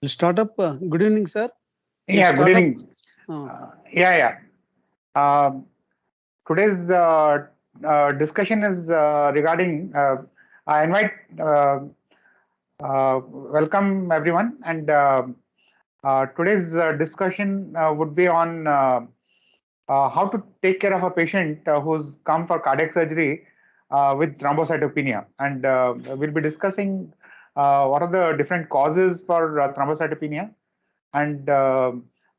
We'll start up. Good evening, sir. Yeah, good evening. Yeah. Today's discussion is regarding. I invite, welcome everyone, and today's discussion would be on how to take care of a patient who's come for cardiac surgery with thrombocytopenia, and we'll be discussing what are the different causes for thrombocytopenia, and there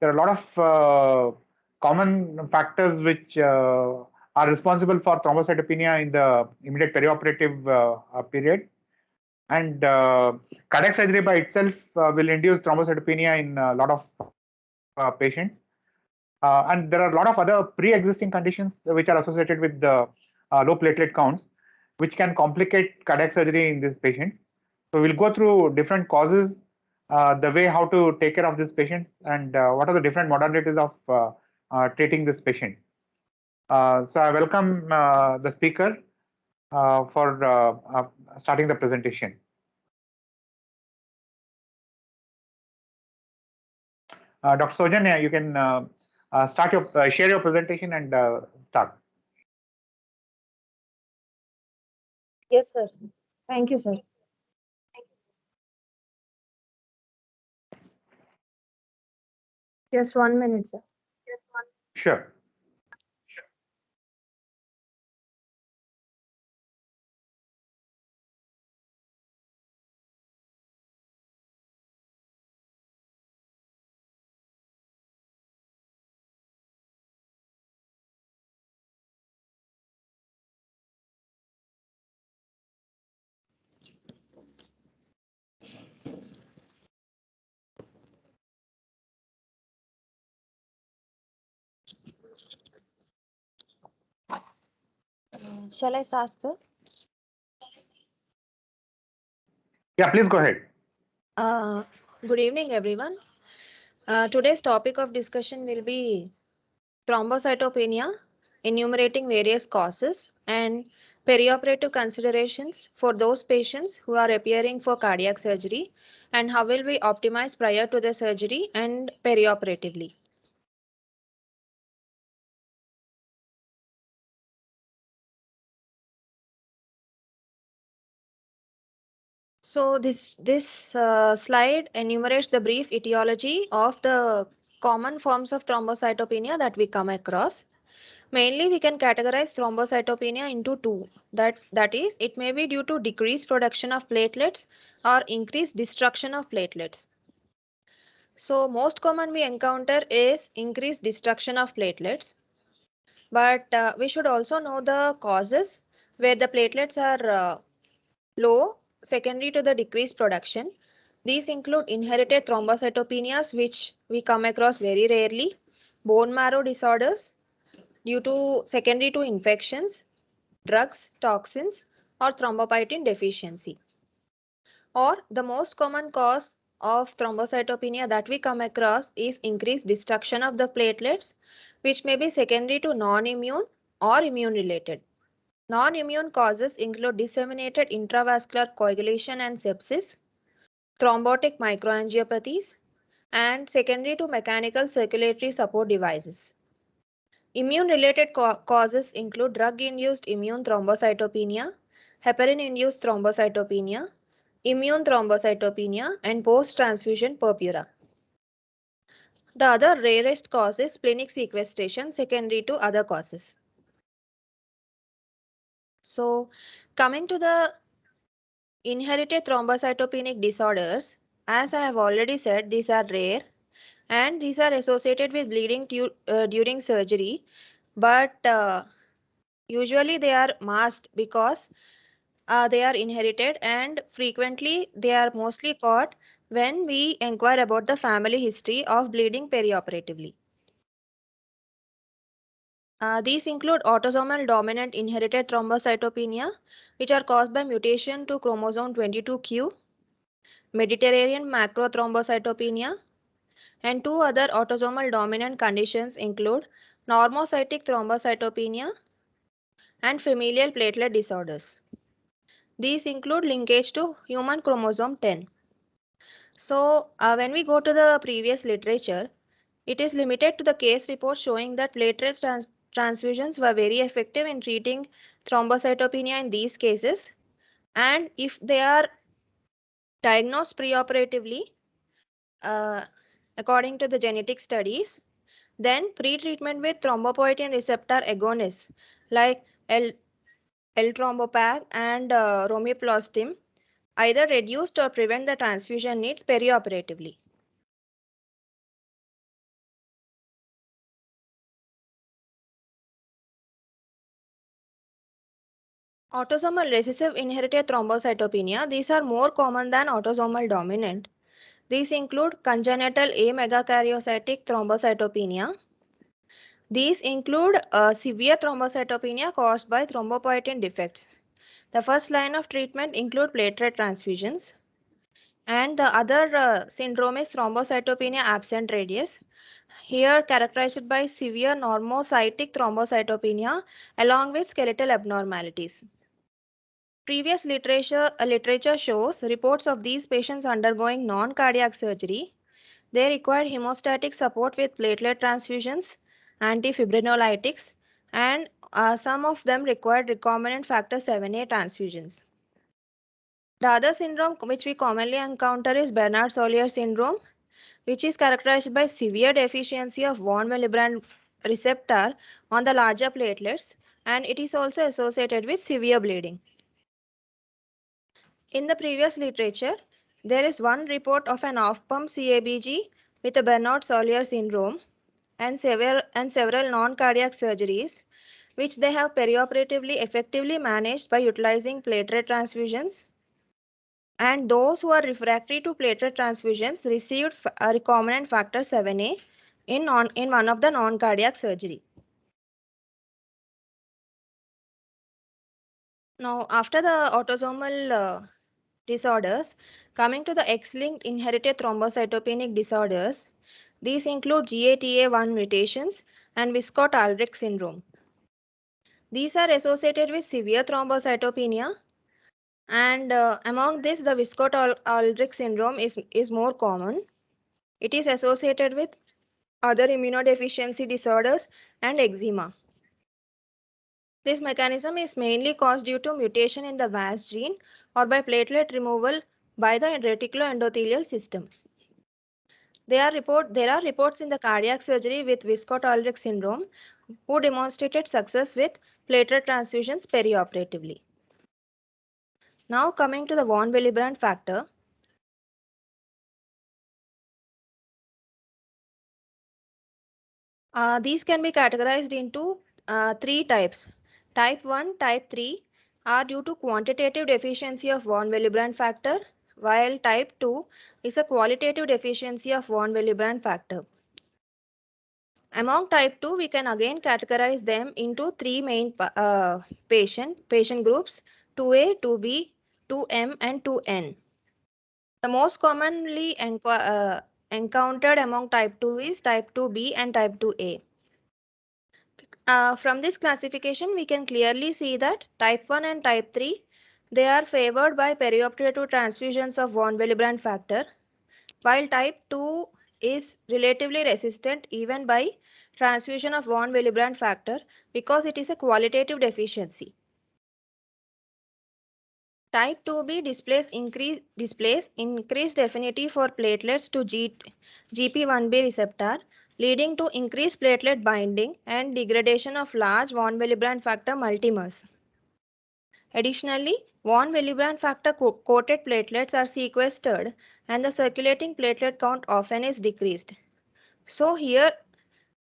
are a lot of common factors which are responsible for thrombocytopenia in the immediate perioperative period. And cardiac surgery by itself will induce thrombocytopenia in a lot of patients. And there are a lot of other pre-existing conditions which are associated with the low platelet counts, which can complicate cardiac surgery in these patients. So we'll go through different causes, the way how to take care of these patients, and what are the different modalities of treating this patient. So I welcome the speaker for starting the presentation. Dr. Soujanya, you can share your presentation and start. Yes, sir. Thank you, sir. Just 1 minute, sir. Sure. Shall I start, sir? Yeah, please go ahead. Good evening, everyone. Today's topic of discussion will be thrombocytopenia, enumerating various causes and perioperative considerations for those patients who are appearing for cardiac surgery, and how will we optimize prior to the surgery and perioperatively. So this slide enumerates the brief etiology of the common forms of thrombocytopenia that we come across. Mainly, we can categorize thrombocytopenia into two. That is, it may be due to decreased production of platelets or increased destruction of platelets. So most common we encounter is increased destruction of platelets. But we should also know the causes where the platelets are low secondary to the decreased production. These include inherited thrombocytopenias, which we come across very rarely, bone marrow disorders due to secondary to infections, drugs, toxins, or thrombopoietin deficiency. Or the most common cause of thrombocytopenia that we come across is increased destruction of the platelets, which may be secondary to non-immune or immune-related. Non-immune causes include disseminated intravascular coagulation and sepsis, thrombotic microangiopathies, and secondary to mechanical circulatory support devices. Immune-related causes include drug-induced immune thrombocytopenia, heparin-induced thrombocytopenia, immune thrombocytopenia, and post-transfusion purpura. The other rarest cause is splenic sequestration secondary to other causes. So, coming to the inherited thrombocytopenic disorders, as I have already said, these are rare and these are associated with bleeding during surgery, but usually they are masked because they are inherited, and frequently they are mostly caught when we inquire about the family history of bleeding perioperatively. These include autosomal dominant inherited thrombocytopenia, which are caused by mutation to chromosome 22q, Mediterranean macrothrombocytopenia, and two other autosomal dominant conditions include normocytic thrombocytopenia and familial platelet disorders. These include linkage to human chromosome 10. So, when we go to the previous literature, it is limited to the case report showing that platelet transfusions were very effective in treating thrombocytopenia in these cases. And if they are diagnosed preoperatively, according to the genetic studies, then pre-treatment with thrombopoietin receptor agonists like L-thrombopag and romiplastim either reduced or prevent the transfusion needs perioperatively. Autosomal recessive inherited thrombocytopenia, these are more common than autosomal dominant. These include congenital A megakaryocytic thrombocytopenia. These include severe thrombocytopenia caused by thrombopoietin defects. The first line of treatment include platelet transfusions. And the other syndrome is thrombocytopenia absent radius, here characterized by severe normocytic thrombocytopenia along with skeletal abnormalities. Previous literature shows reports of these patients undergoing non-cardiac surgery. They required hemostatic support with platelet transfusions, antifibrinolytics, and some of them required recombinant factor 7A transfusions. The other syndrome which we commonly encounter is Bernard-Solier syndrome, which is characterized by severe deficiency of von Willebrand receptor on the larger platelets, and it is also associated with severe bleeding. In the previous literature, there is one report of an off-pump CABG with a Bernard-Solier syndrome and several non-cardiac surgeries, which they have perioperatively effectively managed by utilizing platelet transfusions. And those who are refractory to platelet transfusions received recombinant factor 7A in one of the non-cardiac surgery. Now, after the autosomal disorders, coming to the X-linked inherited thrombocytopenic disorders, these include GATA1 mutations and Wiskott-Aldrich syndrome. These are associated with severe thrombocytopenia, and among this, the Wiskott-Aldrich syndrome is more common. It is associated with other immunodeficiency disorders and eczema. This mechanism is mainly caused due to mutation in the VAS gene or by platelet removal by the reticuloendothelial system. There are reports in the cardiac surgery with Wiskott-Aldrich syndrome who demonstrated success with platelet transfusions perioperatively. Now coming to the von Willebrand factor. These can be categorized into three types. Type 1, Type 3 are due to quantitative deficiency of von Willebrand factor, while Type 2 is a qualitative deficiency of von Willebrand factor. Among Type 2, we can again categorize them into three main patient groups, 2A, 2B, 2M and 2N. The most commonly encountered among Type 2 is Type 2B and Type 2A. From this classification, we can clearly see that Type 1 and Type 3, they are favored by perioperative transfusions of von Willebrand factor, while Type 2 is relatively resistant even by transfusion of von Willebrand factor because it is a qualitative deficiency. Type 2B displays increased affinity for platelets to GP1B receptor, leading to increased platelet binding and degradation of large von Willebrand factor multimers. Additionally, von Willebrand factor coated platelets are sequestered and the circulating platelet count often is decreased. So here,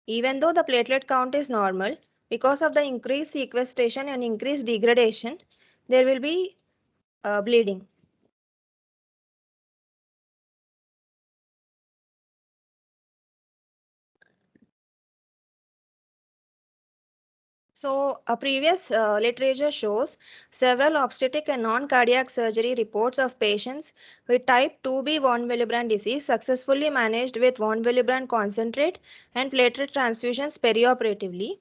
even though the platelet count is normal, because of the increased sequestration and increased degradation, there will be bleeding. So, a previous literature shows several obstetric and non-cardiac surgery reports of patients with type 2B von Willebrand disease successfully managed with von Willebrand concentrate and platelet transfusions perioperatively.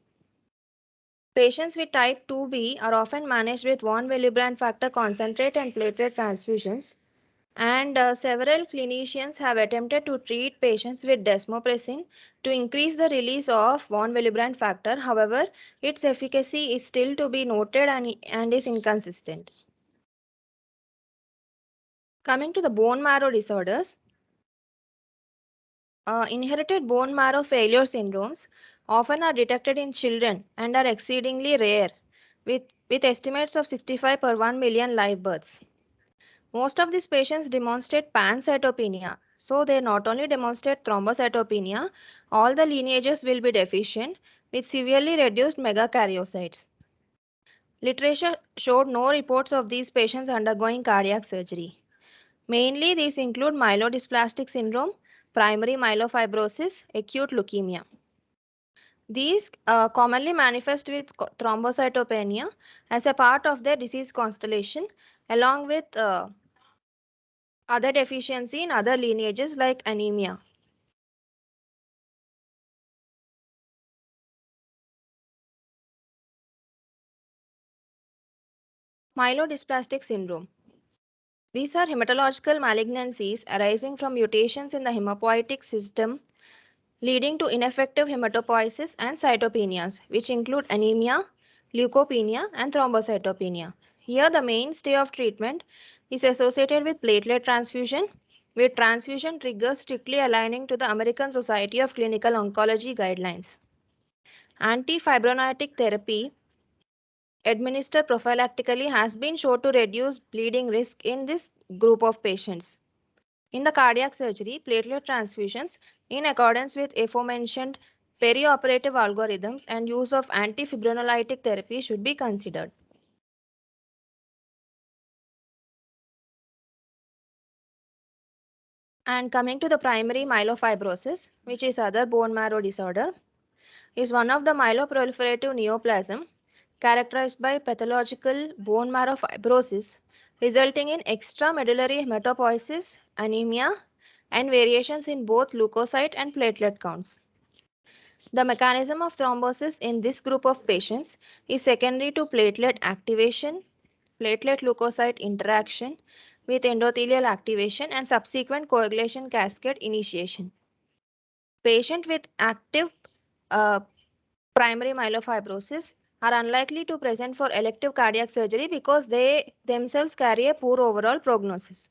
Patients with type 2B are often managed with von Willebrand factor concentrate and platelet transfusions. And several clinicians have attempted to treat patients with desmopressin to increase the release of von Willebrand factor. However, its efficacy is still to be noted and is inconsistent. Coming to the bone marrow disorders, inherited bone marrow failure syndromes often are detected in children and are exceedingly rare, with estimates of 65 per 1 million live births. Most of these patients demonstrate pancytopenia. So they not only demonstrate thrombocytopenia, all the lineages will be deficient with severely reduced megakaryocytes. Literature showed no reports of these patients undergoing cardiac surgery. Mainly these include myelodysplastic syndrome, primary myelofibrosis, acute leukemia. These commonly manifest with thrombocytopenia as a part of their disease constellation along with other deficiency in other lineages like anemia. Myelodysplastic syndrome. These are hematological malignancies arising from mutations in the hematopoietic system leading to ineffective hematopoiesis and cytopenias, which include anemia, leukopenia, and thrombocytopenia. Here, the mainstay of treatment is associated with platelet transfusion, with transfusion triggers strictly aligning to the American Society of Clinical Oncology guidelines. Antifibrinolytic therapy administered prophylactically has been shown to reduce bleeding risk in this group of patients. In the cardiac surgery, platelet transfusions, in accordance with aforementioned perioperative algorithms and use of antifibrinolytic therapy should be considered. And coming to the primary myelofibrosis, which is other bone marrow disorder, is one of the myeloproliferative neoplasm. characterized by pathological bone marrow fibrosis, resulting in extramedullary hematopoiesis, anemia, and variations in both leukocyte and platelet counts. The mechanism of thrombosis in this group of patients is secondary to platelet activation, platelet-leukocyte interaction with endothelial activation, and subsequent coagulation cascade initiation. Patients with active primary myelofibrosis are unlikely to present for elective cardiac surgery because they themselves carry a poor overall prognosis.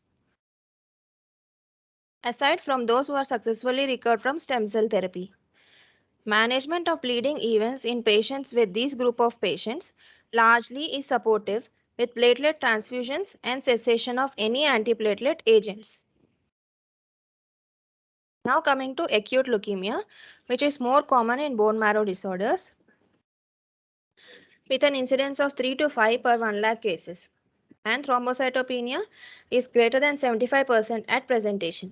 Aside from those who are successfully recovered from stem cell therapy. Management of bleeding events in patients with this group of patients largely is supportive with platelet transfusions and cessation of any antiplatelet agents. Now coming to acute leukemia, which is more common in bone marrow disorders, with an incidence of 3 to 5 per 1 lakh cases, and thrombocytopenia is greater than 75% at presentation.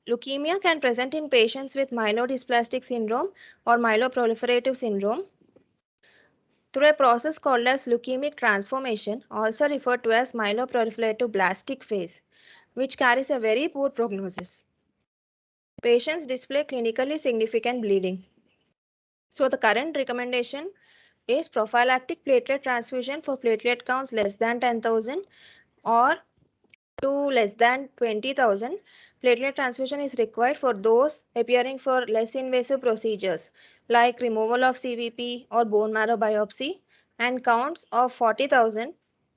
Leukemia can present in patients with myelodysplastic syndrome or myeloproliferative syndrome through a process called as leukemic transformation, also referred to as myeloproliferative blastic phase, which carries a very poor prognosis. Patients display clinically significant bleeding. So the current recommendation is prophylactic platelet transfusion for platelet counts less than 10,000 or to less than 20,000. Platelet transfusion is required for those appearing for less invasive procedures like removal of CVP or bone marrow biopsy and counts of 40,000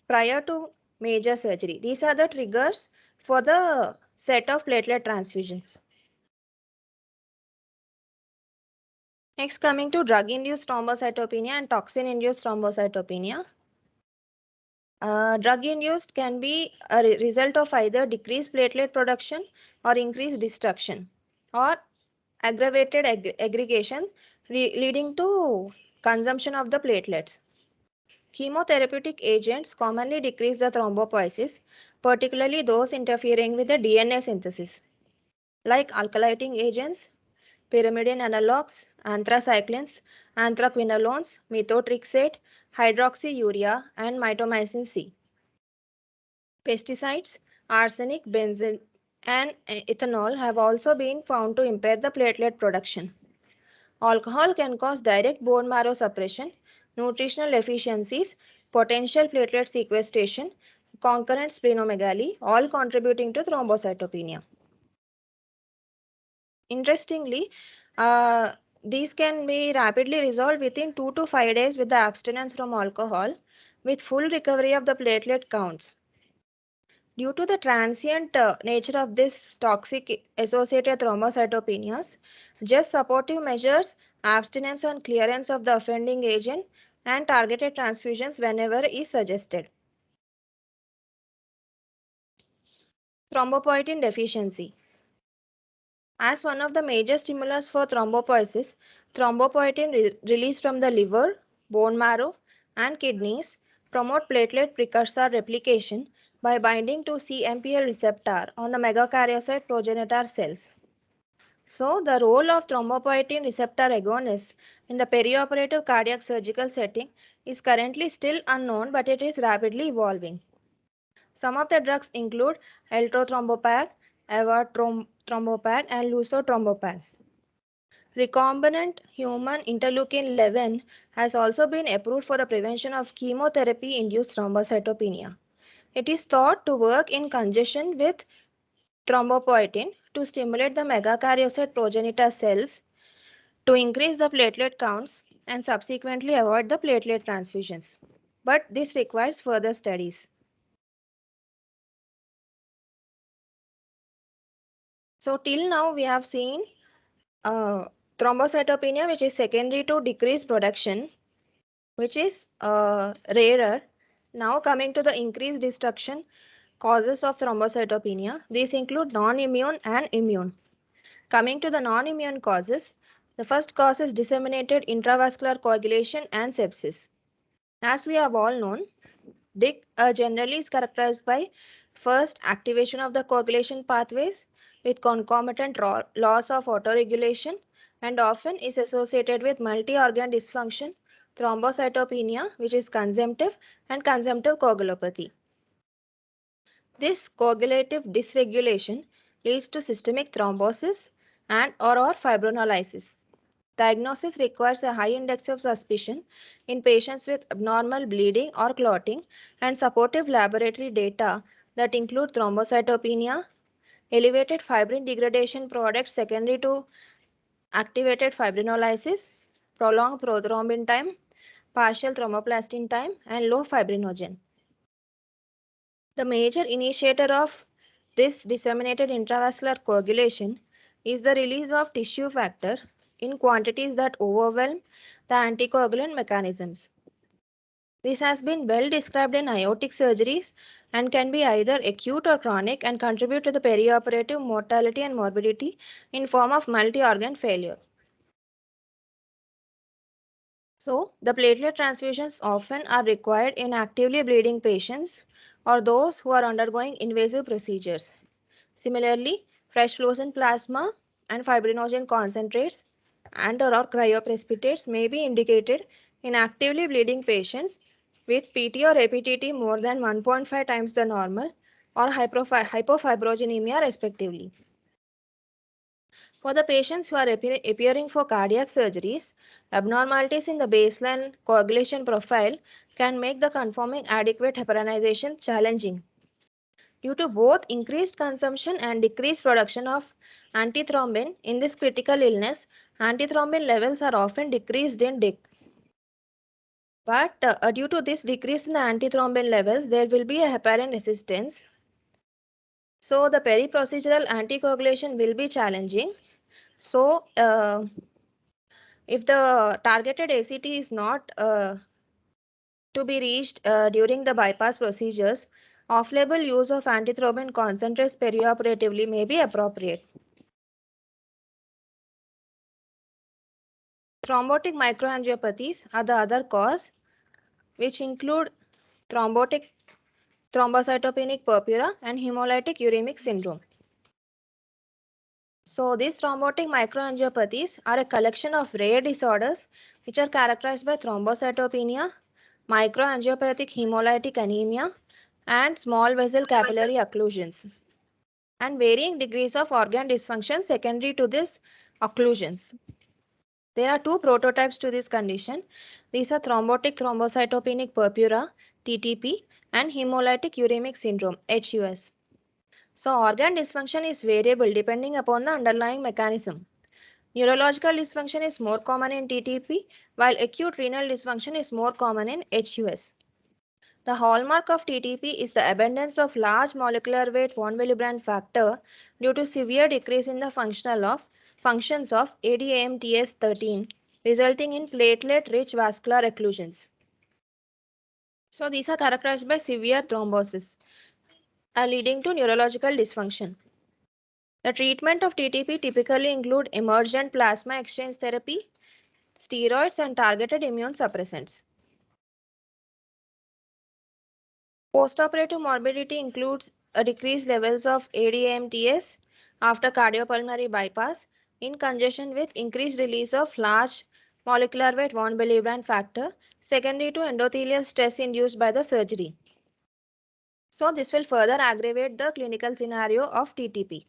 prior to major surgery. These are the triggers for the set of platelet transfusions. Next, coming to drug-induced thrombocytopenia and toxin-induced thrombocytopenia. Drug-induced can be a result of either decreased platelet production or increased destruction or aggravated aggregation leading to consumption of the platelets. Chemotherapeutic agents commonly decrease the thrombopoiesis, particularly those interfering with the DNA synthesis, like alkylating agents, pyrimidine analogs, anthracyclines, anthraquinolones, methotrexate, hydroxyurea, and mitomycin C. Pesticides, arsenic, benzene, and ethanol have also been found to impair the platelet production. Alcohol can cause direct bone marrow suppression, nutritional deficiencies, potential platelet sequestration, concurrent splenomegaly, all contributing to thrombocytopenia. Interestingly, these can be rapidly resolved within 2 to 5 days with the abstinence from alcohol, with full recovery of the platelet counts. Due to the transient nature of this toxic associated thrombocytopenias, just supportive measures, abstinence and clearance of the offending agent, and targeted transfusions whenever is suggested. Thrombopoietin deficiency. As one of the major stimulus for thrombopoiesis, thrombopoietin released from the liver, bone marrow, and kidneys promote platelet precursor replication by binding to CMPL receptor on the megakaryocyte progenitor cells. So, the role of thrombopoietin receptor agonists in the perioperative cardiac surgical setting is currently still unknown, but it is rapidly evolving. Some of the drugs include eltrothrombopag, avatrombopag, and lusotrombopag. Recombinant human interleukin 11 has also been approved for the prevention of chemotherapy-induced thrombocytopenia. It is thought to work in conjunction with thrombopoietin to stimulate the megakaryocyte progenitor cells to increase the platelet counts and subsequently avoid the platelet transfusions. But this requires further studies. So till now we have seen thrombocytopenia, which is secondary to decreased production, which is rarer. Now coming to the increased destruction causes of thrombocytopenia. These include non-immune and immune. Coming to the non-immune causes, the first cause is disseminated intravascular coagulation and sepsis. As we have all known, DIC generally is characterized by first activation of the coagulation pathways with concomitant loss of autoregulation and often is associated with multi-organ dysfunction thrombocytopenia, which is consumptive, and consumptive coagulopathy. This coagulative dysregulation leads to systemic thrombosis and/or fibrinolysis. Diagnosis requires a high index of suspicion in patients with abnormal bleeding or clotting and supportive laboratory data that include thrombocytopenia, elevated fibrin degradation products secondary to activated fibrinolysis, prolonged prothrombin time, partial thromboplastin time, and low fibrinogen. The major initiator of this disseminated intravascular coagulation is the release of tissue factor in quantities that overwhelm the anticoagulant mechanisms. This has been well described in aortic surgeries and can be either acute or chronic and contribute to the perioperative mortality and morbidity in form of multi-organ failure. So, the platelet transfusions often are required in actively bleeding patients or those who are undergoing invasive procedures. Similarly, fresh fluorescent plasma and fibrinogen concentrates and/or cryoprecipitates may be indicated in actively bleeding patients with PT or APTT more than 1.5 times the normal or hypofibrogenemia respectively. For the patients who are appearing for cardiac surgeries, abnormalities in the baseline coagulation profile can make the conforming adequate heparinization challenging. Due to both increased consumption and decreased production of antithrombin in this critical illness, antithrombin levels are often decreased in DIC. But due to this decrease in the antithrombin levels, there will be a heparin resistance. So the periprocedural anticoagulation will be challenging. So if the targeted ACT is not to be reached during the bypass procedures, off-label use of antithrombin concentrates perioperatively may be appropriate. Thrombotic microangiopathies are the other cause, which include thrombocytopenic purpura and hemolytic uremic syndrome. So these thrombotic microangiopathies are a collection of rare disorders which are characterized by thrombocytopenia, microangiopathic hemolytic anemia, and small vessel capillary occlusions, and varying degrees of organ dysfunction secondary to these occlusions. There are two prototypes to this condition. These are thrombotic thrombocytopenic purpura, TTP, and hemolytic uremic syndrome, HUS. So organ dysfunction is variable depending upon the underlying mechanism. Neurological dysfunction is more common in TTP, while acute renal dysfunction is more common in HUS. The hallmark of TTP is the abundance of large molecular weight von Willebrand factor due to severe decrease in the functions of ADAMTS13, resulting in platelet-rich vascular occlusions. So these are characterized by severe thrombosis, leading to neurological dysfunction. The treatment of TTP typically include emergent plasma exchange therapy, steroids, and targeted immune suppressants. Postoperative morbidity includes a decreased levels of ADAMTS after cardiopulmonary bypass in conjunction with increased release of large molecular weight von Willebrand factor secondary to endothelial stress induced by the surgery. So this will further aggravate the clinical scenario of TTP.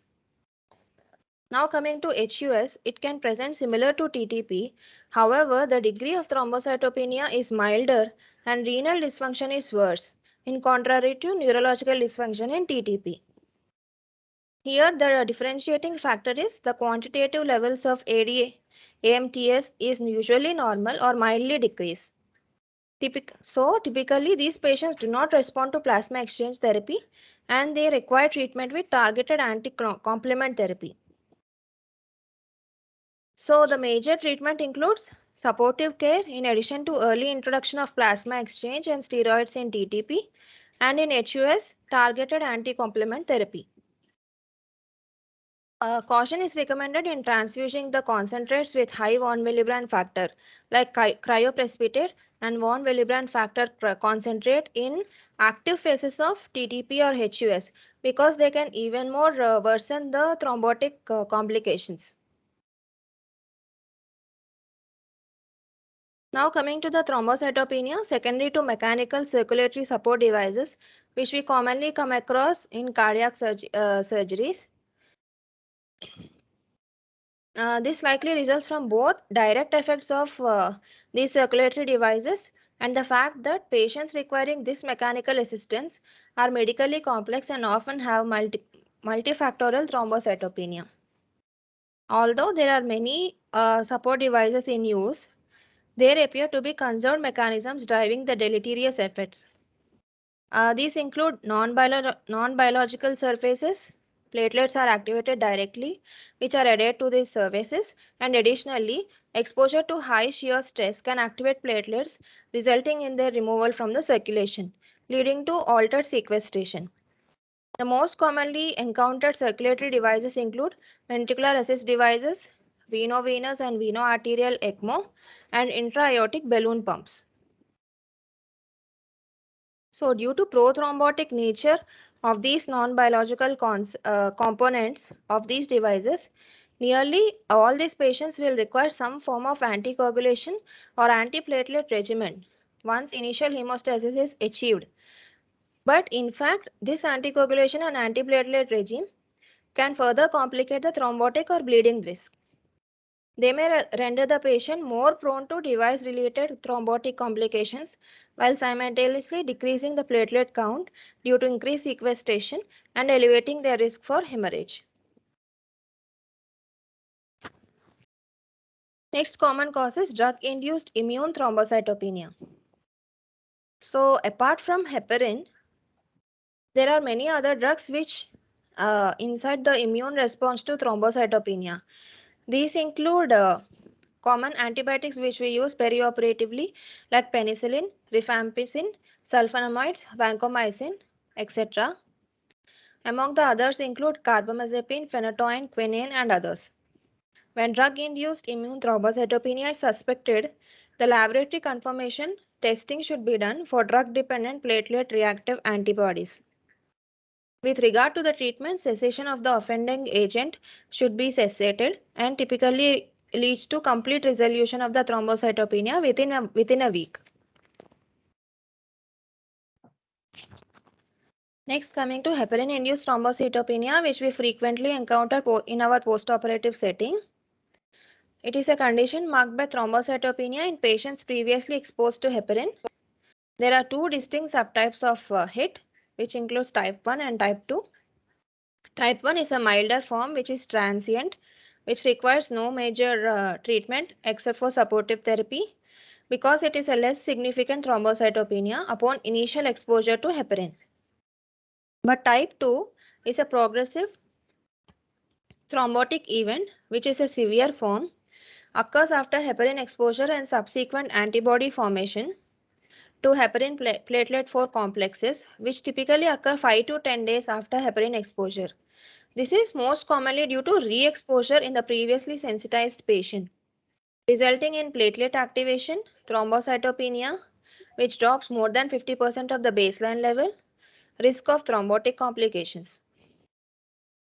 Now coming to HUS, it can present similar to TTP. However, the degree of thrombocytopenia is milder and renal dysfunction is worse, in contrary to neurological dysfunction in TTP. Here, the differentiating factor is the quantitative levels of AMTS is usually normal or mildly decreased. Typically, these patients do not respond to plasma exchange therapy and they require treatment with targeted anti-complement therapy. So the major treatment includes supportive care in addition to early introduction of plasma exchange and steroids in TTP, and in HUS, targeted anti-complement therapy. Caution is recommended in transfusing the concentrates with high von Willebrand factor like cryoprecipitate and von Willebrand factor concentrate in active phases of TTP or HUS because they can even more worsen the thrombotic complications. Now coming to the thrombocytopenia secondary to mechanical circulatory support devices, which we commonly come across in cardiac surgeries. This likely results from both direct effects of these circulatory devices and the fact that patients requiring this mechanical assistance are medically complex and often have multifactorial thrombocytopenia. Although there are many support devices in use, there appear to be conserved mechanisms driving the deleterious effects. These include non-biological surfaces. Platelets are activated directly, which are added to these surfaces, and additionally, exposure to high shear stress can activate platelets, resulting in their removal from the circulation, leading to altered sequestration. The most commonly encountered circulatory devices include ventricular assist devices, veno-venous and veno-arterial ECMO, and intra-aortic balloon pumps. So due to prothrombotic nature of these non-biological components of these devices, nearly all these patients will require some form of anticoagulation or antiplatelet regimen once initial hemostasis is achieved. But in fact, this anticoagulation and antiplatelet regime can further complicate the thrombotic or bleeding risk. They may render the patient more prone to device-related thrombotic complications while simultaneously decreasing the platelet count due to increased sequestration and elevating their risk for hemorrhage. Next common cause is drug-induced immune thrombocytopenia. So apart from heparin, there are many other drugs which incite the immune response to thrombocytopenia. These include common antibiotics which we use perioperatively like penicillin, rifampicin, sulfonamides, vancomycin, etc. Among the others include carbamazepine, phenytoin, quinine and others. When drug-induced immune thrombocytopenia is suspected, the laboratory confirmation testing should be done for drug-dependent platelet reactive antibodies. With regard to the treatment, cessation of the offending agent should be cessated and typically leads to complete resolution of the thrombocytopenia within a week. Next, coming to heparin-induced thrombocytopenia, which we frequently encounter in our postoperative setting. It is a condition marked by thrombocytopenia in patients previously exposed to heparin. There are two distinct subtypes of HIT, which includes type 1 and type 2. Type 1 is a milder form which is transient, which requires no major treatment except for supportive therapy because it is a less significant thrombocytopenia upon initial exposure to heparin. But type 2 is a progressive thrombotic event which is a severe form, occurs after heparin exposure and subsequent antibody formation to heparin platelet 4 complexes, which typically occur 5 to 10 days after heparin exposure. This is most commonly due to re-exposure in the previously sensitized patient, resulting in platelet activation, thrombocytopenia, which drops more than 50% of the baseline level, risk of thrombotic complications.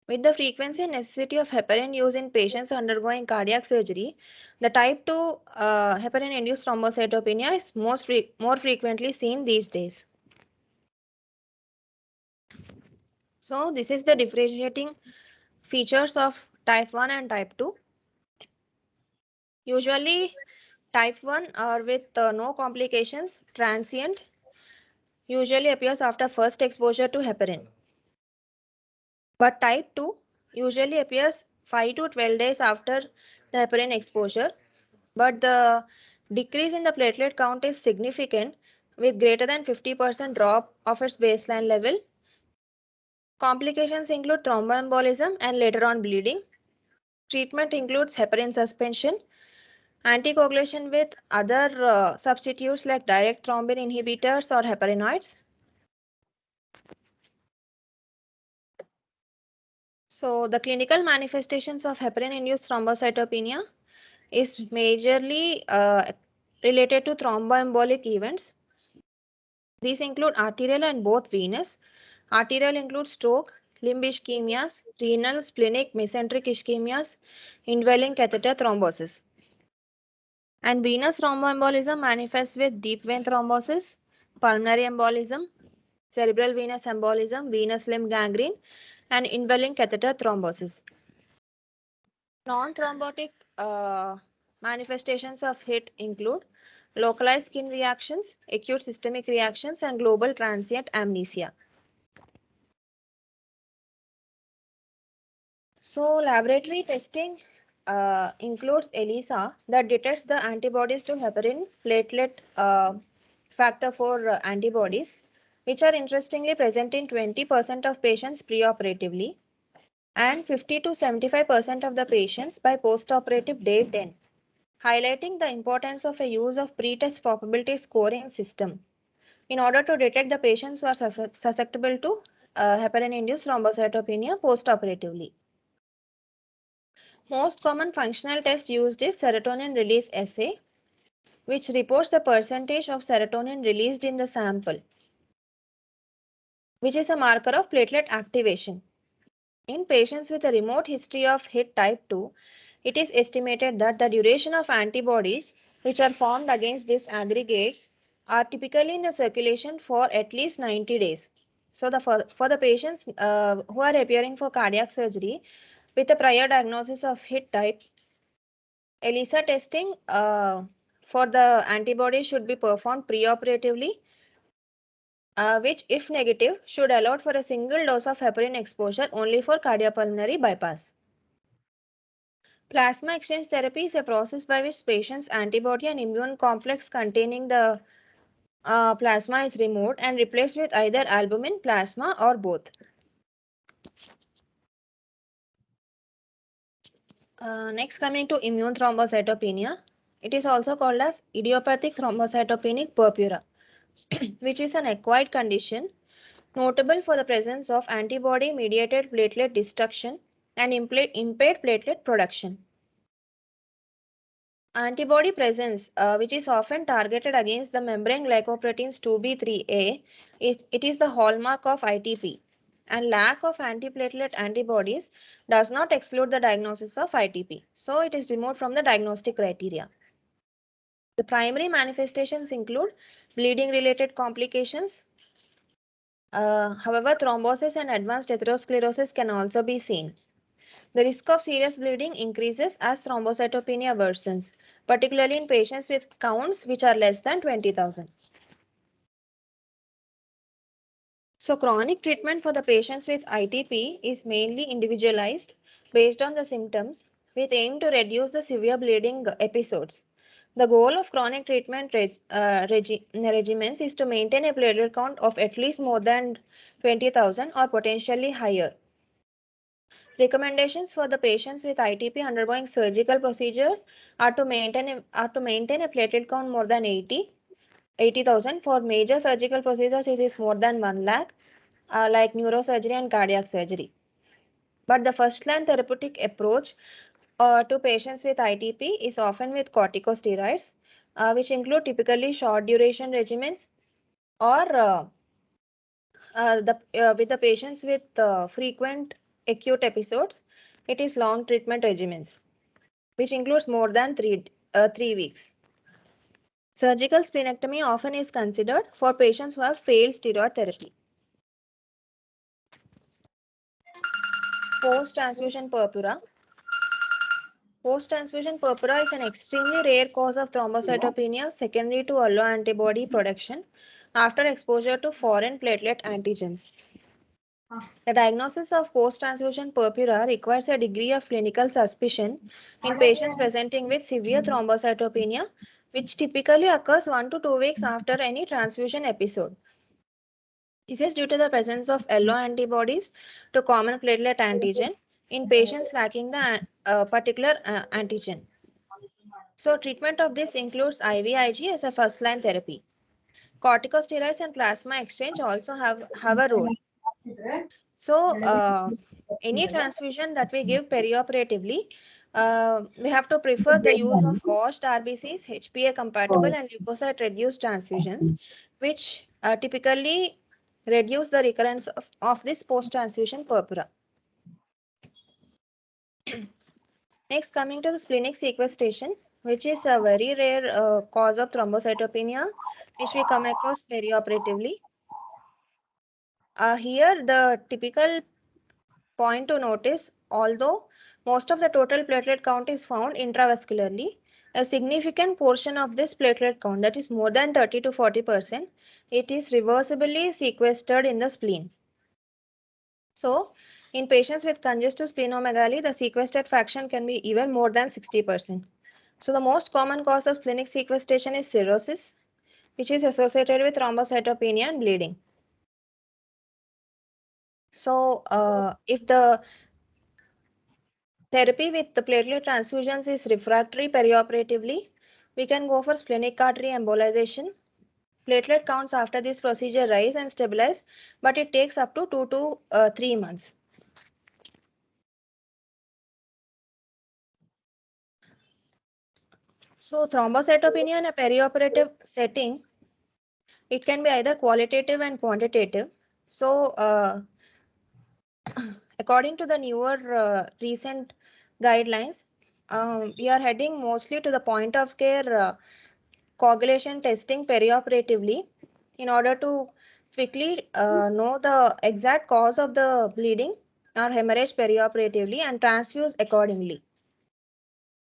With the frequency and necessity of heparin use in patients undergoing cardiac surgery, the type 2 heparin-induced thrombocytopenia is more frequently seen these days. So this is the differentiating features of type 1 and type 2. Usually type 1 are with no complications, transient, usually appears after first exposure to heparin. But type 2 usually appears 5 to 12 days after the heparin exposure, but the decrease in the platelet count is significant with greater than 50% drop of its baseline level. Complications include thromboembolism and later on bleeding. Treatment includes heparin suspension, anticoagulation with other substitutes like direct thrombin inhibitors or heparinoids. So the clinical manifestations of heparin-induced thrombocytopenia is majorly related to thromboembolic events. These include arterial and both venous. Arterial includes stroke, limb ischemias, renal, splenic, mesenteric ischemias, indwelling catheter thrombosis. And venous thromboembolism manifests with deep vein thrombosis, pulmonary embolism, cerebral venous embolism, venous limb gangrene, and indwelling catheter thrombosis. Non-thrombotic manifestations of HIT include localized skin reactions, acute systemic reactions, and global transient amnesia. So, laboratory testing includes ELISA that detects the antibodies to heparin platelet factor 4 antibodies, which are interestingly present in 20% of patients preoperatively and 50 to 75% of the patients by postoperative day 10, highlighting the importance of a use of pretest probability scoring system in order to detect the patients who are susceptible to heparin-induced thrombocytopenia postoperatively. Most common functional test used is serotonin release assay, which reports the percentage of serotonin released in the sample, which is a marker of platelet activation. In patients with a remote history of HIT type 2, it is estimated that the duration of antibodies which are formed against these aggregates are typically in the circulation for at least 90 days. So for the patients who are appearing for cardiac surgery with a prior diagnosis of HIT type, ELISA testing for the antibodies should be performed preoperatively, which, if negative, should allow for a single dose of heparin exposure only for cardiopulmonary bypass. Plasma exchange therapy is a process by which patients' antibody and immune complex containing the plasma is removed and replaced with either albumin, plasma, or both. Next, coming to immune thrombocytopenia. It is also called as idiopathic thrombocytopenic purpura, which is an acquired condition notable for the presence of antibody-mediated platelet destruction and impaired platelet production. Antibody presence, which is often targeted against the membrane glycoproteins 2B3A, it is the hallmark of ITP. And lack of antiplatelet antibodies does not exclude the diagnosis of ITP. So it is removed from the diagnostic criteria. The primary manifestations include bleeding-related complications. However, thrombosis and advanced atherosclerosis can also be seen. The risk of serious bleeding increases as thrombocytopenia worsens, particularly in patients with counts which are less than 20,000. So, chronic treatment for the patients with ITP is mainly individualized based on the symptoms with aim to reduce the severe bleeding episodes. The goal of chronic treatment regimens is to maintain a platelet count of at least more than 20,000 or potentially higher. Recommendations for the patients with ITP undergoing surgical procedures are to maintain a platelet count more than 80,000. For major surgical procedures, it is more than 1 lakh, like neurosurgery and cardiac surgery. But the first-line therapeutic approach to patients with ITP is often with corticosteroids, which include typically short duration regimens, or with the patients with frequent acute episodes, it is long treatment regimens, which includes more than 3 weeks. Surgical splenectomy often is considered for patients who have failed steroid therapy. Post-transfusion purpura. Post-transfusion purpura is an extremely rare cause of thrombocytopenia secondary to alloantibody production after exposure to foreign platelet antigens. The diagnosis of post-transfusion purpura requires a degree of clinical suspicion in patients presenting with severe thrombocytopenia, which typically occurs 1 to 2 weeks after any transfusion episode. This is due to the presence of alloantibodies to common platelet antigen in patients lacking the particular antigen. So, treatment of this includes IVIG as a first-line therapy. Corticosteroids and plasma exchange also have a role. So, any transfusion that we give perioperatively, we have to prefer the use of washed RBCs, HPA compatible and leukocyte reduced transfusions, which typically reduce the recurrence of this post-transfusion purpura. Next, coming to the splenic sequestration. which is a very rare cause of thrombocytopenia, which we come across perioperatively. Here, the typical point to notice, although most of the total platelet count is found intravascularly, a significant portion of this platelet count, that is more than 30 to 40%, it is reversibly sequestered in the spleen. So, in patients with congestive splenomegaly, the sequestered fraction can be even more than 60%. So, the most common cause of splenic sequestration is cirrhosis, which is associated with thrombocytopenia and bleeding. So, if the therapy with the platelet transfusions is refractory perioperatively, we can go for splenic artery embolization. Platelet counts after this procedure rise and stabilize, but it takes up to 2 to 3 months. So, thrombocytopenia in a perioperative setting, it can be either qualitative and quantitative. So, according to the newer recent guidelines, we are heading mostly to the point of care coagulation testing perioperatively in order to quickly know the exact cause of the bleeding or hemorrhage perioperatively and transfuse accordingly.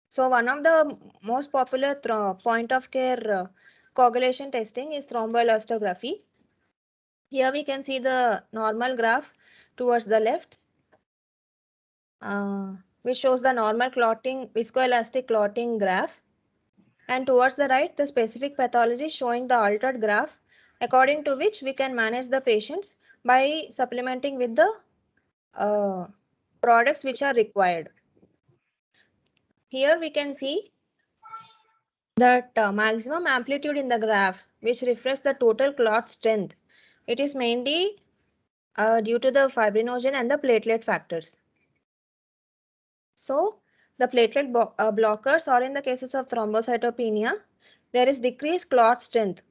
So one of the most popular point of care coagulation testing is thromboelastography. Here we can see the normal graph towards the left, which shows the normal clotting, viscoelastic clotting graph. And towards the right, the specific pathology showing the altered graph, according to which we can manage the patients by supplementing with the products which are required. Here we can see that maximum amplitude in the graph, which reflects the total clot strength. It is mainly due to the fibrinogen and the platelet factors. So, the platelet blockers, or in the cases of thrombocytopenia, there is decreased clot strength.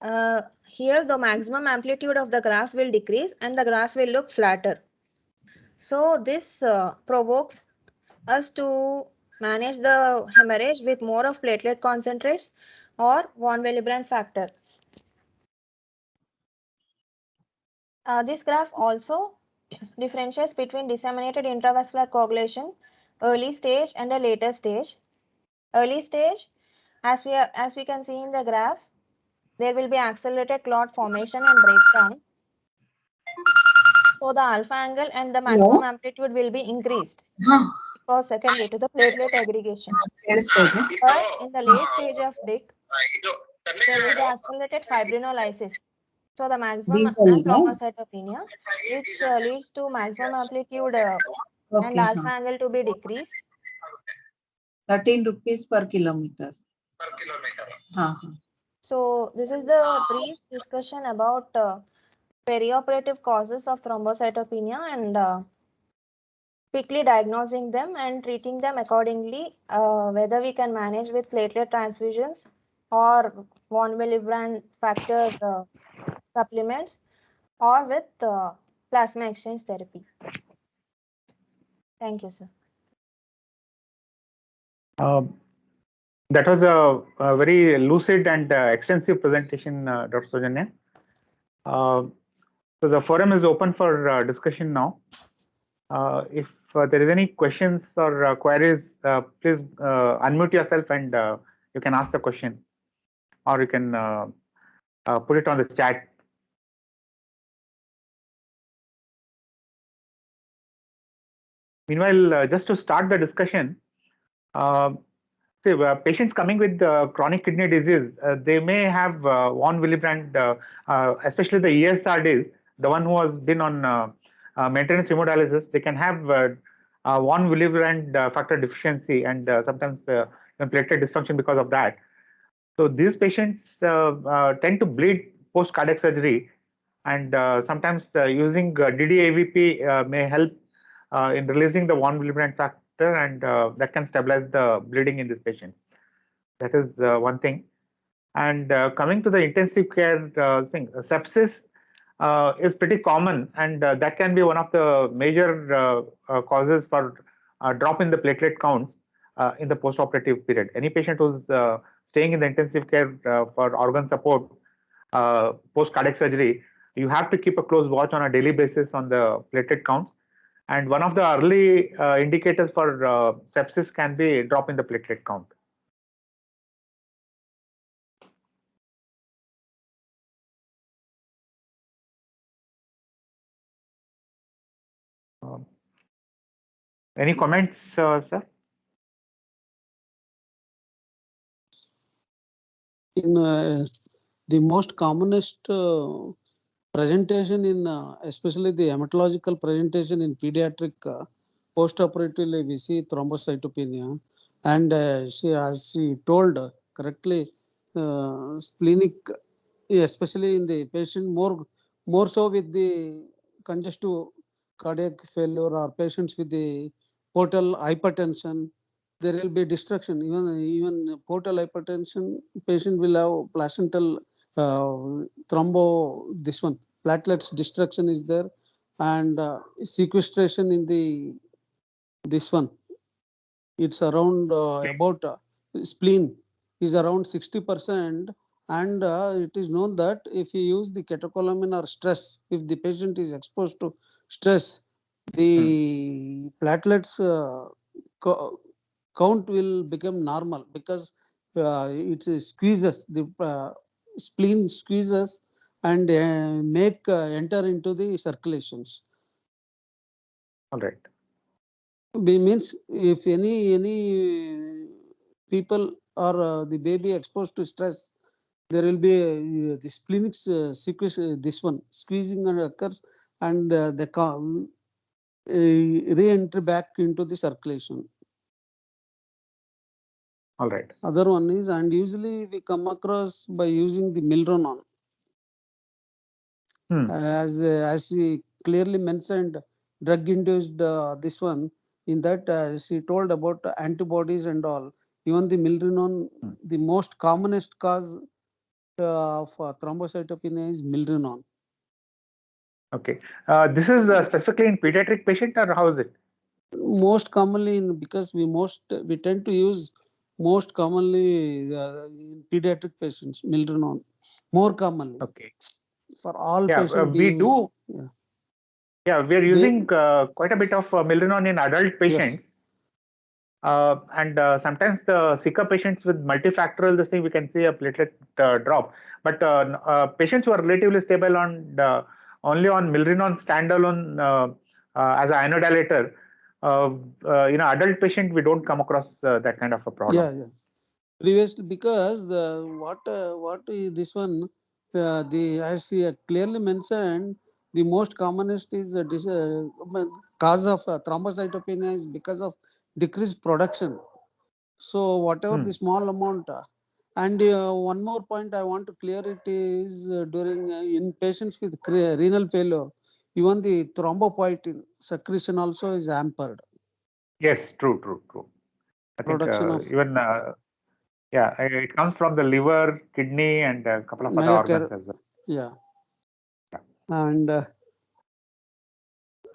Here the maximum amplitude of the graph will decrease and the graph will look flatter. So this provokes us to manage the hemorrhage with more of platelet concentrates or von Willebrand factor. This graph also differentiates between disseminated intravascular coagulation, early stage and a later stage. Early stage, as we can see in the graph, there will be accelerated clot formation and breakdown. So the alpha angle and the maximum amplitude will be increased because secondary to the platelet aggregation. But in the late stage of DIC, there will be accelerated fibrinolysis. So the maximum thrombocytopenia, which leads to maximum amplitude and alpha angle to be decreased. 13 rupees per kilometer. So this is the brief discussion about perioperative causes of thrombocytopenia and quickly diagnosing them and treating them accordingly, whether we can manage with platelet transfusions or von Willebrand factor supplements or with plasma exchange therapy. Thank you, sir. That was a very lucid and extensive presentation, Dr. Soujanya. So the forum is open for discussion now. If there is any questions or queries, please unmute yourself and you can ask the question, or you can put it on the chat. Meanwhile, just to start the discussion, patients coming with chronic kidney disease, they may have von Willebrand, especially the ESR days, the one who has been on maintenance hemodialysis, they can have von Willebrand factor deficiency and sometimes platelet dysfunction because of that. So these patients tend to bleed post cardiac surgery, and sometimes using DDAVP may help in releasing the von Willebrand factor, and that can stabilize the bleeding in this patient. That is one thing. And coming to the intensive care thing, sepsis is pretty common, and that can be one of the major causes for drop in the platelet counts. in the post-operative period. Any patient who's staying in the intensive care for organ support post-cardiac surgery, you have to keep a close watch on a daily basis on the platelet counts. And one of the early indicators for sepsis can be a drop in the platelet count. Any comments, sir? In the most commonest presentation in especially the hematological presentation in pediatric post-operatively we see thrombocytopenia, and as she told correctly, splenic, especially in the patient more so with the congestive cardiac failure or patients with the portal hypertension, there will be destruction. Even portal hypertension patient will have placental this one platelets destruction is there, and sequestration in the this one, it's around about spleen is around 60%, and it is known that if you use the catecholamine or stress, if the patient is exposed to stress, the platelets count will become normal, because it squeezes the spleen squeezes and make enter into the circulations. All right. Means if any people or the baby exposed to stress, there will be the splenic sequestration, this one squeezing occurs, and the re-entry back into the circulation. All right. Other one is, and usually we come across by using the milrinone. As she clearly mentioned, drug-induced this one, in that she told about antibodies and all. Even the milrinone, the most commonest cause of thrombocytopenia is milrinone. Okay. This is specifically in pediatric patient, or how is it? Most commonly because we tend to use most commonly in pediatric patients milrinone more commonly. Okay. For all Yeah, patients we do. Yeah, we are using quite a bit of milrinone in adult patients. Yes. And sometimes the sicker patients with multifactorial this thing, we can see a platelet drop. But patients who are relatively stable on only on milrinone standalone as an inodilator, in an adult patient, we don't come across that kind of a problem. Yeah. Previously, because what is this one, as he clearly mentioned, the most commonest is cause of thrombocytopenia is because of decreased production. So whatever the small amount, and one more point I want to clear it is during in patients with renal failure, even the thrombopoietin secretion also is hampered. Yes, true. I think Production of even yeah, it comes from the liver, kidney, and a couple of other organs as well. Yeah. And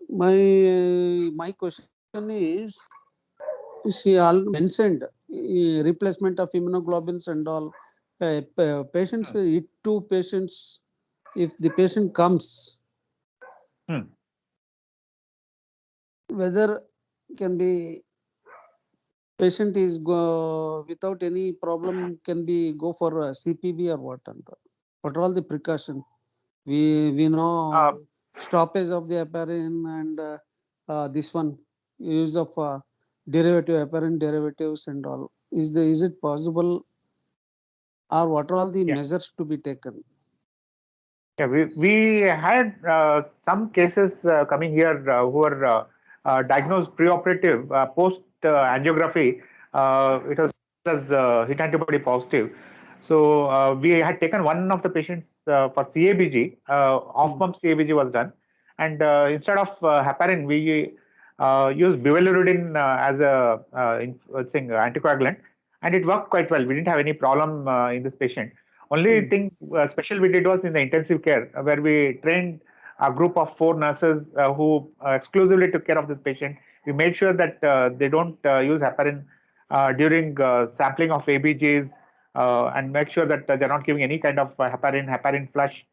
my question is, she all mentioned replacement of immunoglobulins and all. Patients with IT2 patients, if the patient comes, whether can be patient is go without any problem, can be go for a CPB or what? What are all the precaution? We know stoppage of the heparin and this one use of derivative heparin derivatives and all. Is it possible, or what are all the measures to be taken? Yeah, we had some cases coming here who were diagnosed preoperative post angiography. It was hit antibody positive. So we had taken one of the patients for CABG. Off pump CABG was done, and instead of heparin, we used bivalirudin as a anticoagulant, and it worked quite well. We didn't have any problem in this patient. Only thing special we did was in the intensive care, where we trained a group of 4 nurses who exclusively took care of this patient. We made sure that they don't use heparin during sampling of ABGs and make sure that they're not giving any kind of heparin flush.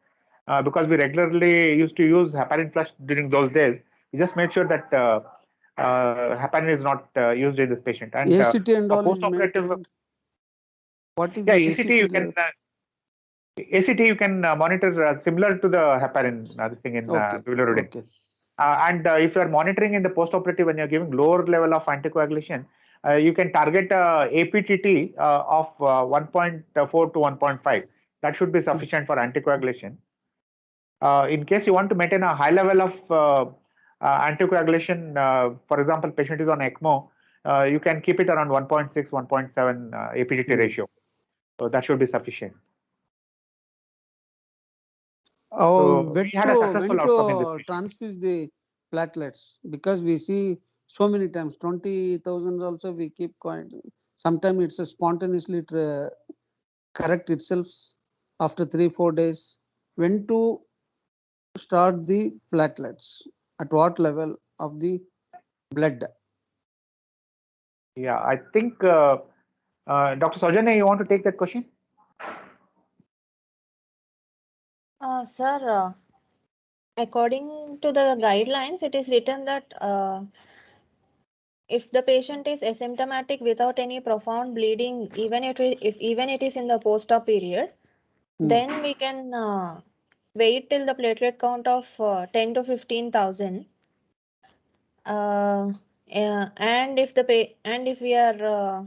Because we regularly used to use heparin flush during those days, we just made sure that heparin is not used in this patient. And ACT and all is post-operative. maintained. What is Yeah, the ACT ACT? you can monitor similar to the heparin this thing in bilirubin. Okay. And if you are monitoring in the post-operative when you're giving lower level of anticoagulation, you can target APTT of 1.4 to 1.5. That should be sufficient for anticoagulation. In case you want to maintain a high level of anticoagulation, for example, patient is on ECMO, you can keep it around 1.6, 1.7 APTT ratio. So that should be sufficient. When we had a successful outcome in this to patient. transfuse the platelets, because we see so many times 20,000 also we keep quiet. Sometimes it's a spontaneously correct itself after 3-4 days. When to start the platelets, at what level of the blood? Yeah, I think Dr. Soujanya, you want to take that question? Sir, according to the guidelines, it is written that if the patient is asymptomatic without any profound bleeding, even if it is in the post-op period, then we can wait till the platelet count of 10 to 15,000. And if we are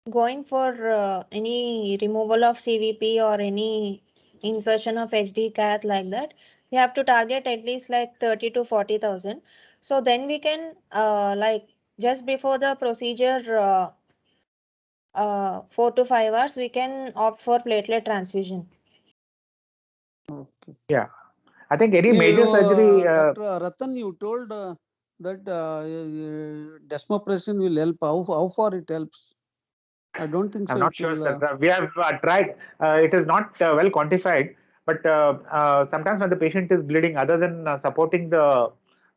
going for any removal of CVP or any insertion of HD cath like that, we have to target at least like 30 to 40,000. So then we can like just before the procedure 4 to 5 hours, we can opt for platelet transfusion. Okay. Yeah, I think any major surgery. Dr. Ratan, you told that desmopressin will help. How far it helps? I don't think so. I'm not sure, sir. We have tried. It is not well quantified, but sometimes when the patient is bleeding, other than supporting the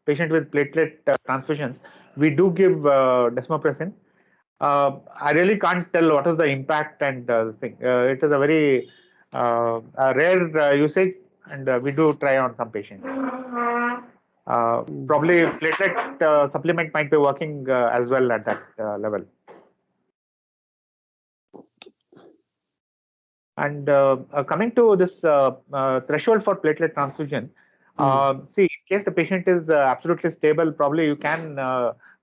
patient with platelet transfusions, we do give desmopressin. I really can't tell what is the impact and thing. It is a very rare usage, and we do try on some patients. Probably platelet supplement might be working as well at that level. And coming to this threshold for platelet transfusion, see, in case the patient is absolutely stable, probably you can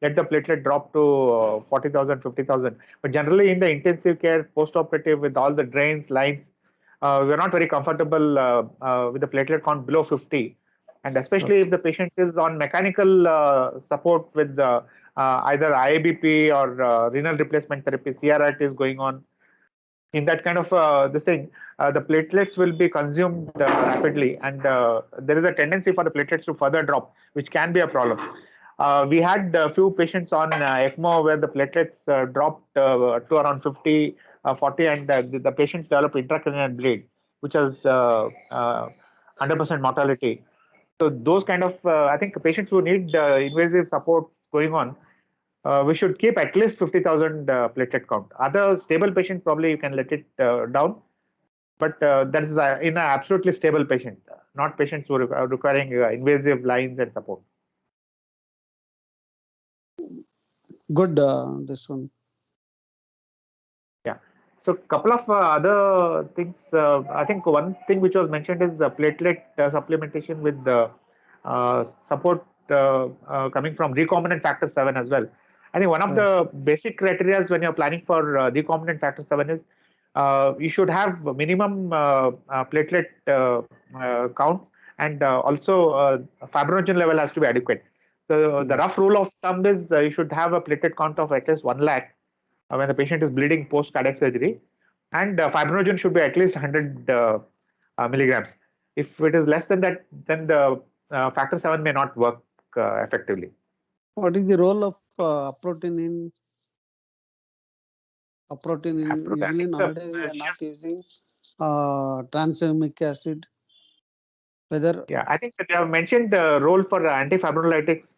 let the platelet drop to 40,000, 50,000. But generally in the intensive care post-operative with all the drains, lines, we're not very comfortable with the platelet count below 50. And especially if the patient is on mechanical support with either IABP or renal replacement therapy, CRRT is going on. In that kind of this thing, the platelets will be consumed rapidly, and there is a tendency for the platelets to further drop, which can be a problem. We had a few patients on ECMO where the platelets dropped to around 50, 40, and the patients developed intracranial bleed, which is 100% mortality. So those kind of, I think patients who need invasive supports going on, we should keep at least 50,000 platelet count. Other stable patients, probably you can let it down, but that is in an absolutely stable patient, not patients who are requiring invasive lines and support. Good, this one. Yeah. So couple of other things. I think one thing which was mentioned is platelet supplementation with support coming from recombinant factor 7 as well. I think one of the basic criteria when you're planning for recombinant factor 7 is you should have minimum platelet count, and also fibrinogen level has to be adequate. So the rough rule of thumb is you should have a platelet count of at least 1 lakh when the patient is bleeding post cardiac surgery, and fibrinogen should be at least 100 milligrams. If it is less than that, then the factor 7 may not work effectively. What is the role of aprotinin? Usually nowadays we are not using tranexamic acid. Whether I think that they have mentioned the role for antifibrinolytics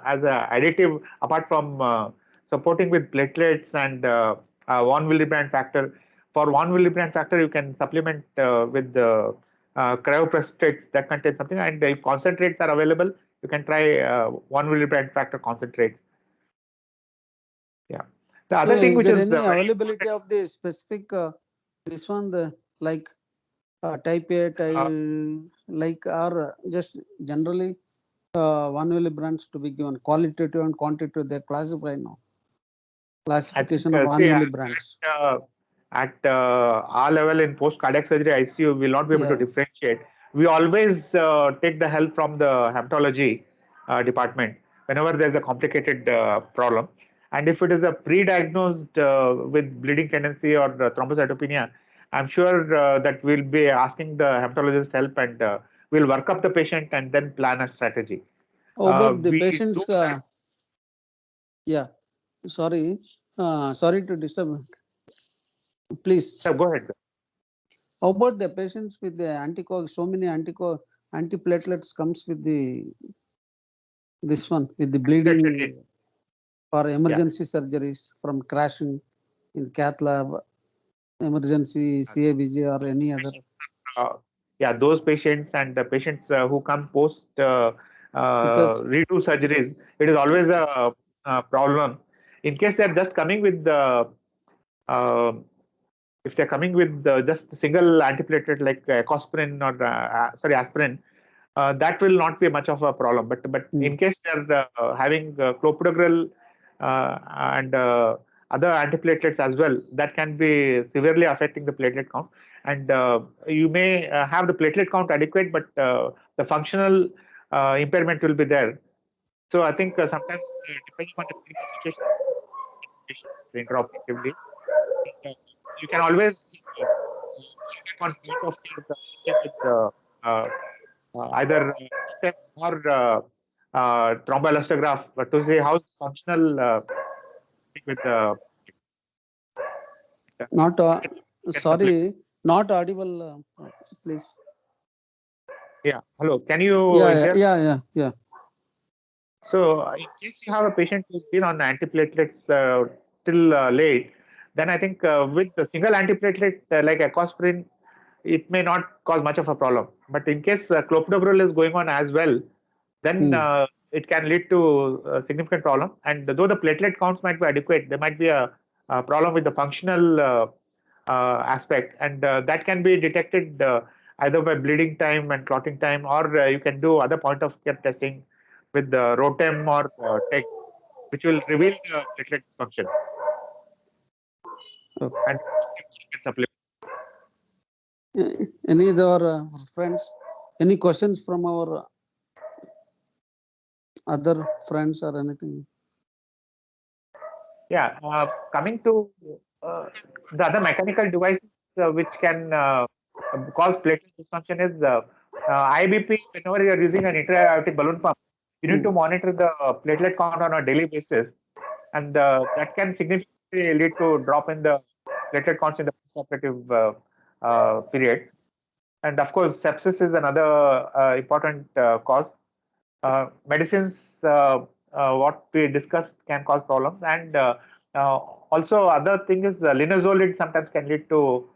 as an additive apart from supporting with platelets and von Willebrand factor. For von Willebrand factor, you can supplement with the cryoprecipitates that contain something, and if concentrates are available, you can try von Willebrand factor concentrates. Yeah. The So other thing is which there is any very availability of the specific this one like type A, like or just generally one Willebrands to be given qualitative and quantitative, they classify now. Classification of one Willebrands. At our level in post cardiac surgery ICU, we will not be able to Yeah. differentiate. We always take the help from the hematology department whenever there's a complicated problem. And if it is a pre-diagnosed with bleeding tendency or thrombocytopenia, I'm sure that we'll be asking the hematologist help, and we'll work up the patient and then plan a strategy. How about the We patients? do that. Yeah, sorry to disturb. Please. So go ahead. How about the patients with the so many antiplatelets comes with this one with the bleeding for emergency surgeries from crashing in cath lab, emergency CABG or any other. Yeah, those patients and the patients who come post redo surgeries, it is always a problem. In case they are just coming with the if they're coming with just a single antiplatelet like ecosprin or aspirin, that will not be much of a problem. But in case they're having clopidogrel and other antiplatelets as well, that can be severely affecting the platelet count. And you may have the platelet count adequate, but the functional impairment will be there. So I think sometimes depending on the clinical situation, patients intraoperatively, you can always check on point of care with either step or thromboelastograph to see how functional with the. Not sorry, not audible. Please. Yeah. Hello. Can you hear? Yeah. So, in case you have a patient who's been on antiplatelets till late, then I think with the single antiplatelet like ecosprin, it may not cause much of a problem. But in case clopidogrel is going on as well, then it can lead to a significant problem. And though the platelet counts might be adequate, there might be a problem with the functional aspect, and that can be detected either by bleeding time and clotting time, or you can do other point of care testing with the ROTEM or TEG, which will reveal the platelet dysfunction. Okay. And supplement. Any other friends? Any questions from our other friends or anything? Yeah, coming to the other mechanical devices which can cause platelet dysfunction is IBP. Whenever you are using an intra-aortic balloon pump, you need to monitor the platelet count on a daily basis, and that can significantly lead to drop in the platelet counts in the postoperative period. And of course, sepsis is another important cause. Medicines, what we discussed, can cause problems, and also other thing is linezolid sometimes can lead to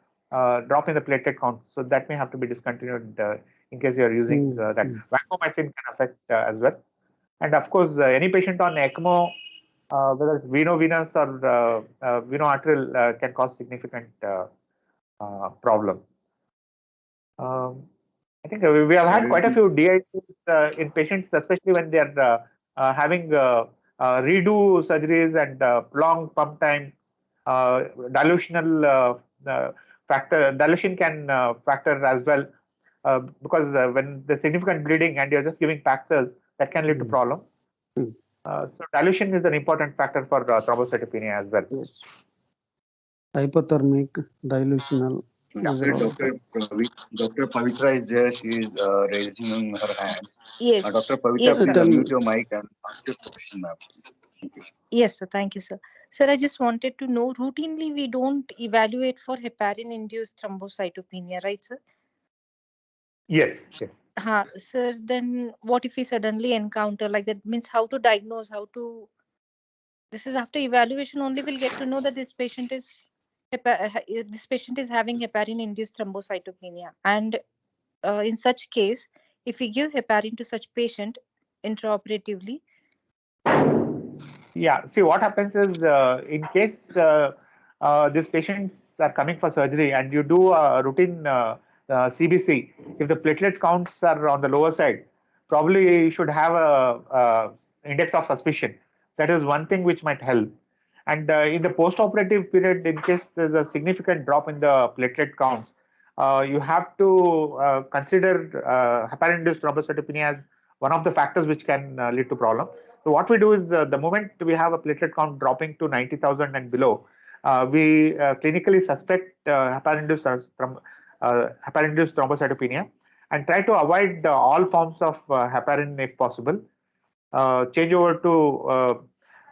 drop in the platelet counts, so that may have to be discontinued in case you are using that. Vancomycin can affect as well, and of course any patient on ECMO, whether it's veno-venous or veno-arterial, can cause significant problem. I think we have had quite a few DICs in patients, especially when they are having redo surgeries and long pump time. Dilutional factor, dilution can factor as well, because when there's significant bleeding and you're just giving packed cells, that can lead to problem. So dilution is an important factor for thrombocytopenia as well. Yes. Hypothermic, dilutional. Dr. Pavitra is there. She is raising her hand. Yes. Dr. Pavitra, Yes, please sir. unmute your mic and ask your question, ma'am. Thank you. Yes, sir. Thank you, sir. Sir, I just wanted to know, routinely we don't evaluate for heparin-induced thrombocytopenia, right, sir? Yes. Sir, then what if we suddenly encounter like that? Means how to diagnose, how to This is after evaluation only we'll get to know that this patient is having heparin-induced thrombocytopenia. And in such case, if we give heparin to such patient intraoperatively. Yeah, see what happens is in case these patients are coming for surgery and you do a routine CBC, if the platelet counts are on the lower side, probably you should have a index of suspicion. That is one thing which might help. And in the post-operative period, in case there's a significant drop in the platelet counts, you have to consider heparin-induced thrombocytopenia as one of the factors which can lead to problem. So what we do is the moment we have a platelet count dropping to 90,000 and below, we clinically suspect heparin-induced thrombocytopenia and try to avoid all forms of heparin if possible. Change over to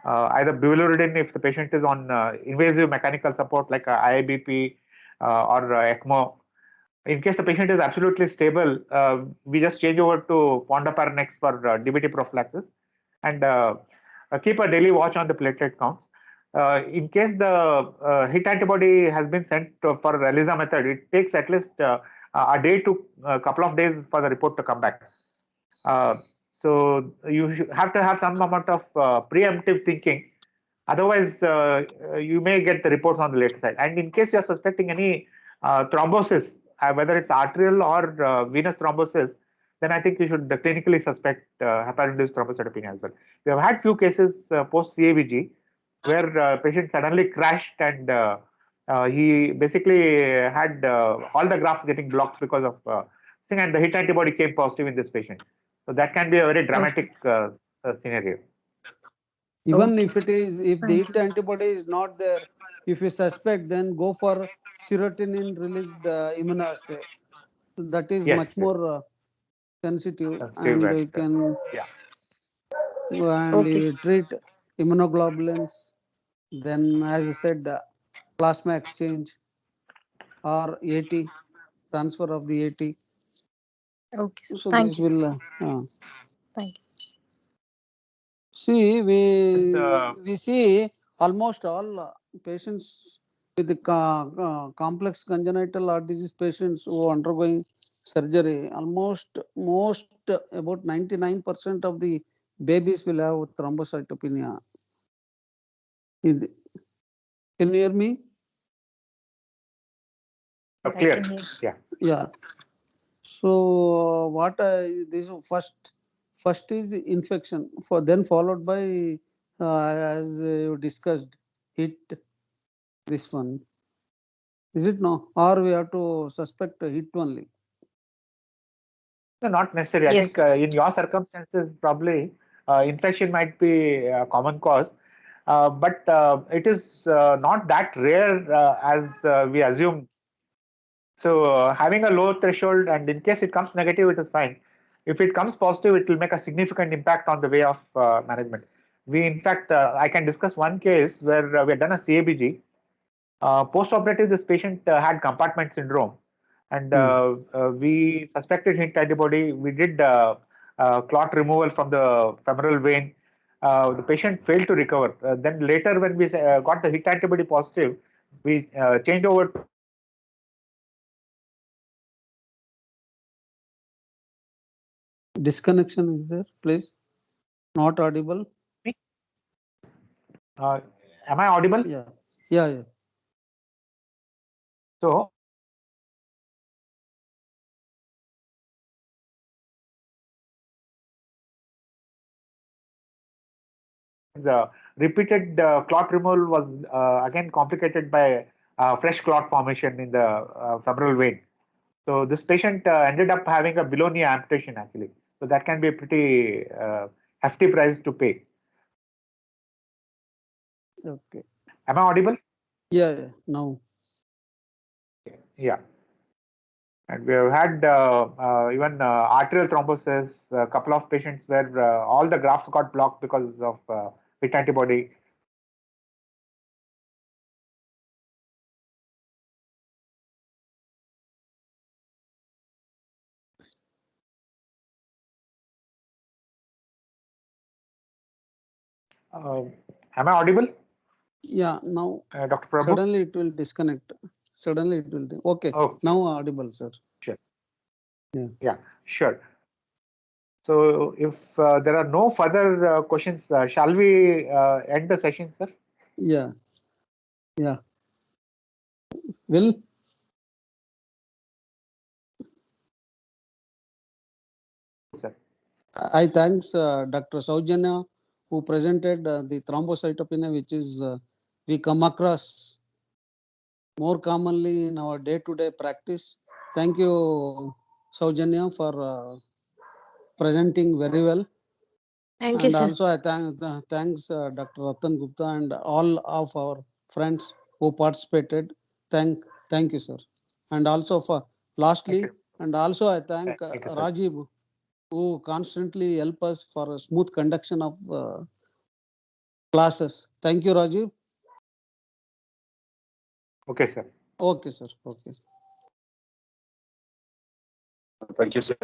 either bivalirudin if the patient is on invasive mechanical support like IABP or ECMO. In case the patient is absolutely stable, we just change over to fondaparinux for DBT prophylaxis and keep a daily watch on the platelet counts. In case the hit antibody has been sent for ELISA method, it takes at least a day to a couple of days for the report to come back. So you have to have some amount of preemptive thinking. Otherwise, you may get the reports on the later side. And in case you're suspecting any thrombosis, whether it's arterial or venous thrombosis, then I think you should clinically suspect heparin-induced thrombocytopenia as well. We have had few cases post CABG where patient suddenly crashed and he basically had all the grafts getting blocked because of thing, and the hit antibody came positive in this patient. So that can be a very dramatic scenario. Even Okay. if it is, if the hit antibody is not there, if you suspect, then go for serotonin released immunoassay. That is Yes, much yes. more sensitive, Sensitive and you can yeah. and Okay. you treat immunoglobulins. Then, as I said, plasma exchange or AT, transfer of the AT. Okay, sir. So Thank this you, sir. will Thank you. see And, we see almost all patients with the complex congenital heart disease patients who are undergoing surgery. Almost most about 99% of the babies will have thrombocytopenia. Can you hear me? I clear. can hear. Yeah. Yeah. So what this first is infection, for then followed by as you discussed, hit, this one. Is it no? Or we have to suspect a hit only? No, not necessarily. I Yes. think in your circumstances, probably infection might be a common cause, but it is not that rare as we assume. So having a low threshold, and in case it comes negative, it is fine. If it comes positive, it will make a significant impact on the way of management. We, in fact, I can discuss one case where we had done a CABG. Post-operative, this patient had compartment syndrome, and we suspected hit antibody. We did clot removal from the femoral vein. The patient failed to recover. Then later, when we got the hit antibody positive, we changed over to Disconnection is there, please? Not audible? am I audible? Yeah. Yeah, yeah. So the repeated clot removal was again complicated by fresh clot formation in the femoral vein. So this patient ended up having a below knee amputation actually. So that can be a pretty hefty price to pay. Okay. Am I audible? Yeah, yeah. Now. Yeah. And we have had even arterial thrombosis, a couple of patients where all the grafts got blocked because of hit antibody. Am I audible, Yeah, now Dr. Prabhu? suddenly it will disconnect. Suddenly it will. Okay, Okay. now audible, sir. Sure. Yeah. Yeah, sure. So if there are no further questions, shall we end the session, sir? Yeah. Yeah. Will? Sir. I thanks Dr. Soujanya who presented the thrombocytopenia, which is we come across more commonly in our day-to-day practice. Thank you, Soujanya, for presenting very well. Thank you, And sir. also I thanks Dr. Ratan Gupta and all of our friends who participated. Thank you, sir. And also for lastly, Thank you. and also I thank Thank you, sir. Rajiv who constantly help us for a smooth conduction of classes. Thank you, Rajiv. Okay, sir. Okay, sir. Okay. Thank you, sir.